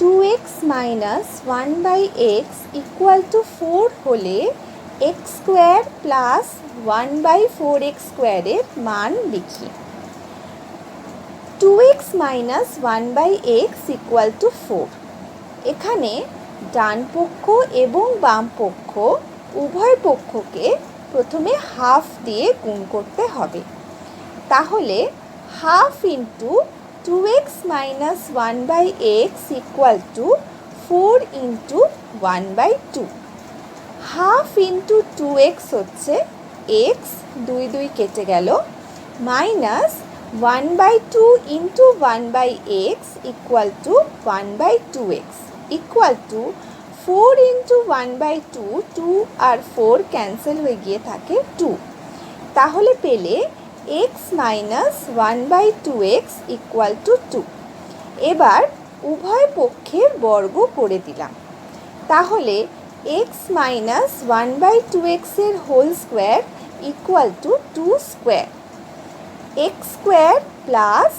2x minus 1/x equal to 4 হলে x square plus 1/4x স্কোয়ারের মান লিখি। 2x minus 1/x equal to 4। এখানে ডান পক্ষ এবং বাম পক্ষ উভয় পক্ষকে প্রথমে হাফ দিয়ে গুণ করতে হবে। তাহলে half into 2x minus 1/x equal to 4 into 1/2। Half into 2x হচ্ছে x, 2 কেটে গেল, minus 1/2 into 1/x equal to 1/2x equal to 4 into 1/2, 2 আর 4 ক্যান্সেল হয়ে গিয়ে থাকে 2। তাহলে পেলে x minus 1/2x equal to 2। এবার উভয় পক্ষের বর্গ করে দিলাম। তাহলে x মাইনাস 1/2x এর whole square equal to 2 square. x square plus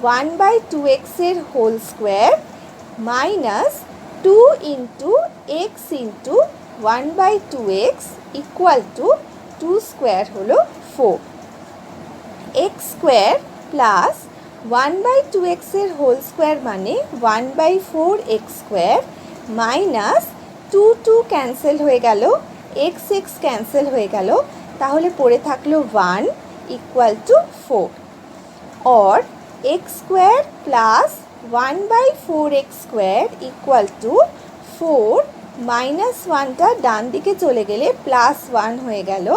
1/2x এর whole square minus 2 into x into 1/2x equal to 2 square হলো 4। x স্কোয়ার প্লাস 1/2x এর হোল স্কোয়ার মানে 1/4x স্কোয়ার মাইনাস 2 ক্যান্সেল হয়ে গেল, x cancel হয়ে গেল, তাহলে পড়ে থাকলো 1 ইকুয়াল টু 4। और x square plus 1/4x square equal to 4 minus 1টা ডান দিকে চলে গেলে প্লাস 1 হয়ে গেল,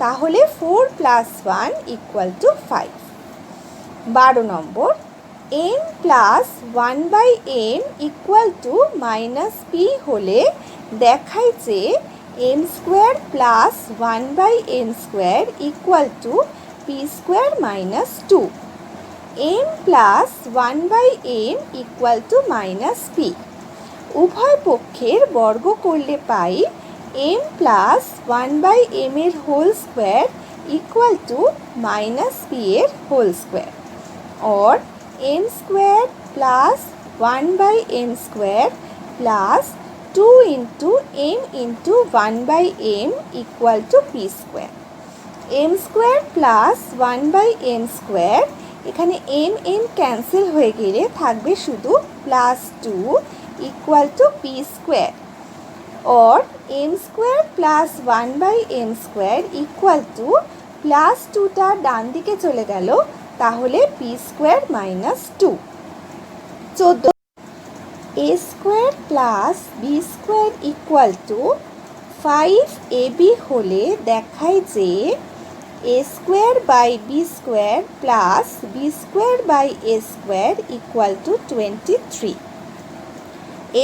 তাহলে 4 plus 1 equal to 5। 12 number, n plus 1/m equal to minus p হলে দেখায় যে m square plus 1/n square equal to p square minus 2। m plus 1/m equal to minus p। উভয় পক্ষের বর্গ করলে পাই m প্লাস 1/m এর whole square equal to minus p এর whole square. और m square plus 1/m square plus 2 into m into 1/m equal to p square. m square plus 1/m square, এখানে m cancel হয়ে গেলে থাকবে শুধু plus 2 equal to p square. और m square plus 1/m square equal to plus 2টা ডান দিকে চলে গেল, তাহলে p square minus 2। 14 a square plus b square equal to 5ab হলে দেখায় যে a square by b square plus b square by a square equal to 23।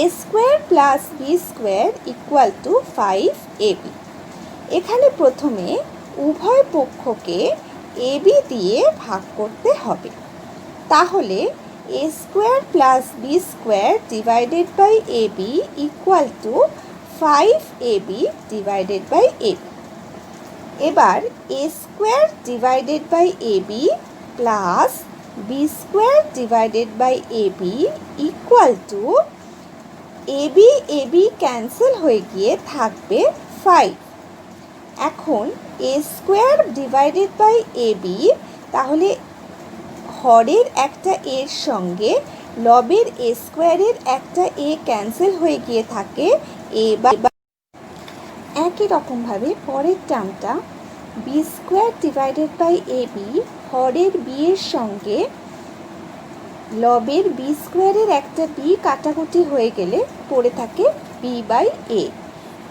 a square plus b square equal to 5ab। এখানে প্রথমে উভয় পক্ষকে ab দিয়ে ভাগ করতে হবে। তাহলে a square plus b square divided by ab equal to 5ab divided by ab। এবার a square divided by ab plus b square divided by ab equal to ab cancel হয়ে গিয়ে থাকবে 5। এখন a square divided by ab, তাহলে হরের একটা এর সঙ্গে লবের a স্কোয়ারের একটা a ক্যান্সেল হয়ে গিয়ে থাকে a বাই। একই রকমভাবে পরের টার্মটা b square divided by ab, হরের b এর সঙ্গে লবের b স্কোয়ারের একটা b কাটাকুটি হয়ে গেলে পড়ে থাকে b বাই a,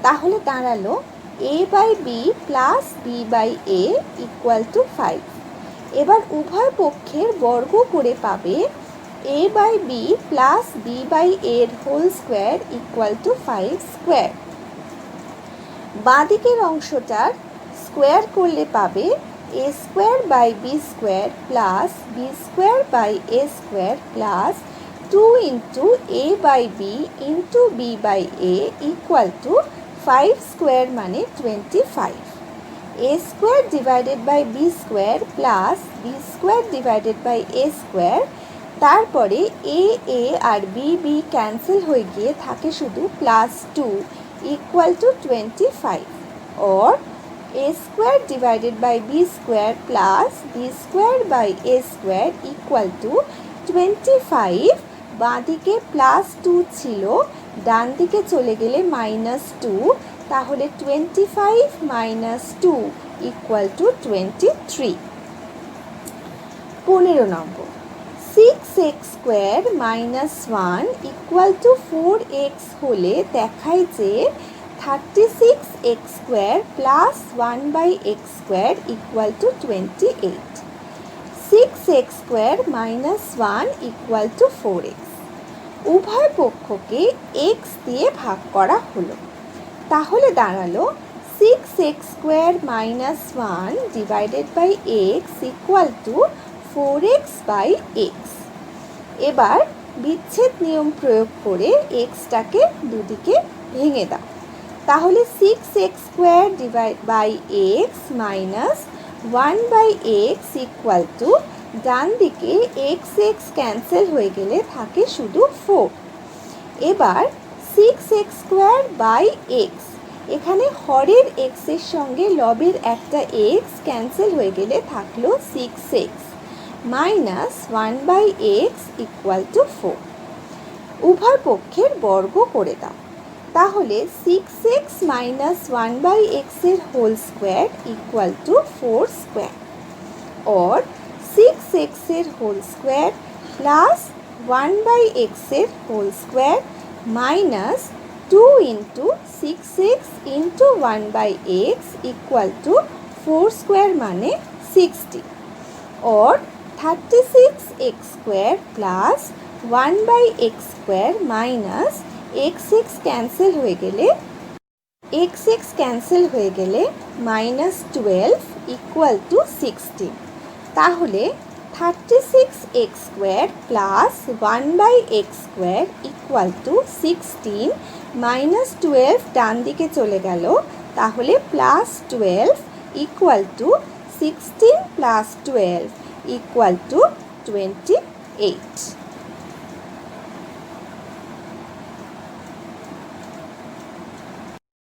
তাহলে দাঁড়ালো a by b plus b by a equal to 5। এবার উভয় পক্ষের বর্গ করে পাবে a by b plus b by এর whole square equal to 5 square. বাঁদিকের অংশটার স্কোয়ার করলে পাবে a square by b square plus b square by a square plus 2 into a by b into b by a equal to 5 square মানে 25। a square divided by b square plus b square divided by a square, তারপরে a a আর b b cancel হয়ে গিয়ে থাকে শুধু +2 equal to 25 or a square divided by b square plus b square by a square equal to 25। বাঁ দিকে +2 ছিল, ডান দিকে চলে গেলে -2, তাহলে 25 - 2 equal to 23। 15 number 6x² - 1 equal two 4x হলে দেখায় যে 36x² plus 1/x² equal to 28। 6x² - 1 equal to 4x। উভয় পক্ষকে x দিয়ে ভাগ করা হলো, তাহলে দাঁড়ালো 6x² - 1 divided by x equal to 4x/x। এবার বিচ্ছেদ নিয়ম প্রয়োগ করে xটাকে দুদিকে ভেঙে দাও, তাহলে 6x² divided by x minus 1/x equal to ডান দিকে x ক্যান্সেল হয়ে গেলে থাকে শুধু 4। এবার 6x² by x, এখানে হরের x এর সঙ্গে লবের একটা x ক্যান্সেল হয়ে গেলে থাকলো 6x minus 1/x equal to 4। উভয় পক্ষের বর্গ করে দাও, তাহলে 6x minus 1/x এর whole square equal to 4 square और 6x এর হোল স্কোয়ার প্লাস 1/x এর whole square minus 2 into 6x into 1/x equal to 4 square মানে 60 और 36x² plus 1/x² minus x cancel হয়ে গেলে -12 ইকুয়াল টু 16। তাহলে 36x² plus 1/x² equal to 16 -12 ডান দিকে চলে গেল, তাহলে +12 ইকুয়াল টু 16 + 12 ইকুয়াল টু 28।